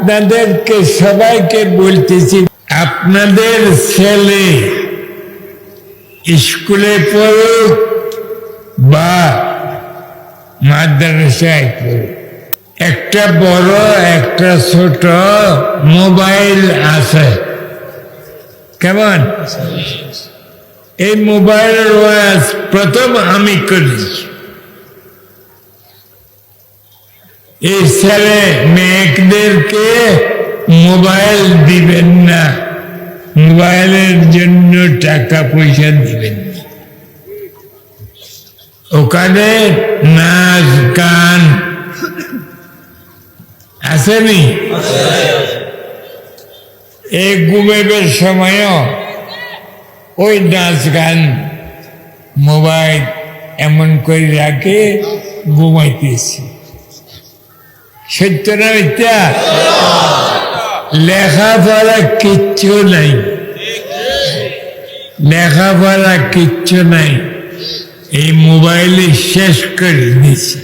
আপনাদেরকে সবাইকে বলতেছি, আপনাদের ছেলে স্কুলে পড়ুক বা মাদ্রাসায় পড়ুক, একটা বড় একটা ছোট মোবাইল আছে। কেমন? এই মোবাইলের ওয়াজ প্রথম আমি করেছি। এই ছেলে মেয়েদেরকে মোবাইল দিবেন না, মোবাইলের জন্য টাকা পয়সা দিবেন না। ওখানে নাচ গান আসেনি? এই ঘুমের সময়ও ওই নাচ গান মোবাইল এমন করে রাখে ঘুমাইতেছি। সত্য না মিথ্যা? লেখাপড়া কিচ্ছু নাই, লেখাপড়া কিচ্ছু নাই, এই মোবাইলে শেষ করে দিচ্ছে।